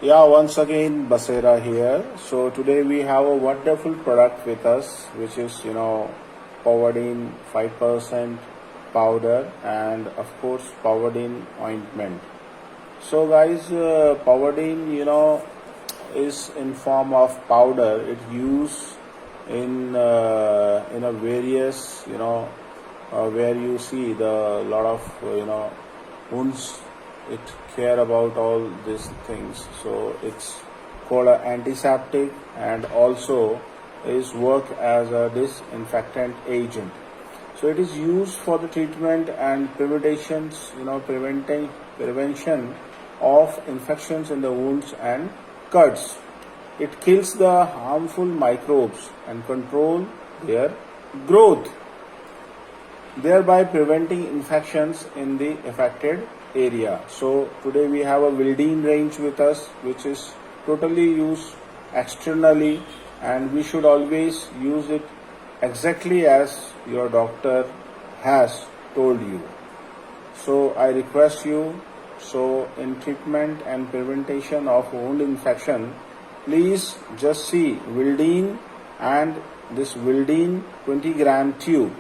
Yeah, once again Basera here. So today we have a wonderful product with us, which is Povidone 5% powder and of course Povidone ointment. So guys, Povidone is in form of powder. It used in a various where you see the lot of wounds. It care about all these things. So it's called an antiseptic and also is work as a disinfectant agent. So it is used for the treatment and prevention of infections in the wounds and cuts. It kills the harmful microbes and control their growth, thereby preventing infections in the affected area. So today we have a Vildine range with us, which is totally used externally, and we should always use it exactly as your doctor has told you. So I request you, so in treatment and prevention of wound infection, please just see Vildine and this Vildine 20-gram tube.